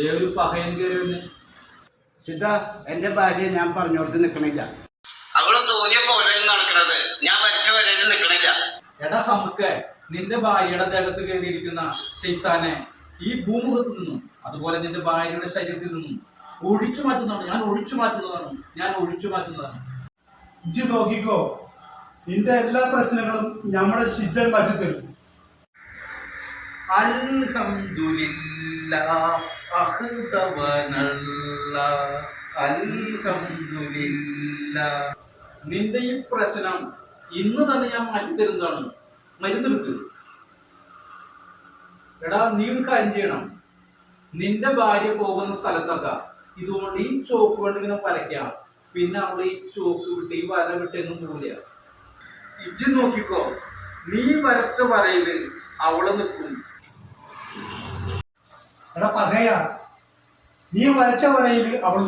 ഒരു പകയൻ കയറി സിദ്ധ, എന്റെ ഭാര്യ ഞാൻ പറഞ്ഞോടത്ത് നിക്കണില്ല. അവള് തോന്നിയ പോലെ നടക്കണത്, ഞാൻ വരച്ച വരയിൽ നിക്കണില്ല. എടാ നമുക്ക് നിന്റെ ഭാര്യയുടെ ദേഹത്ത് കയറിയിരിക്കുന്ന ശൈത്താനെ ഈ ഭൂമുഖത്ത് നിന്നും അതുപോലെ നിന്റെ ഭാര്യയുടെ ശരീരത്തിൽ നിന്നും ഒഴിച്ചു മാറ്റുന്നതാണ്. ഞാൻ ഒഴിച്ചു മാറ്റുന്നതാണ്. ഇജ്ജ് നോക്കിക്കോ, നിന്റെ എല്ലാ പ്രശ്നങ്ങളും നമ്മുടെ ശിദ്ധൻ മാറ്റി തരും. നിന്റെ ഈ പ്രശ്നം ഇന്ന് തന്നെ ഞാൻ മാറ്റിത്തരുന്നതാണ്. മരുന്നെടുത്ത് എടാ, നീ ഒരു കാര്യം ചെയ്യണം. നിന്റെ ഭാര്യ പോകുന്ന സ്ഥലത്തൊക്കെ ഇതുകൊണ്ട് ഈ ചോക്ക് കൊണ്ട് ഇങ്ങനെ വരയ്ക്കാം. പിന്നെ അവിടെ ഈ ചോക്ക് വിട്ട് ഈ വര വിട്ടെന്നും പോവില്ല. ഇജ്ജ് നോക്കിക്കോ, നീ വരച്ച വരയില് അവള് നിൽക്കും. എടാ പകയാ, നീ വരച്ച വരയിൽ അവൾ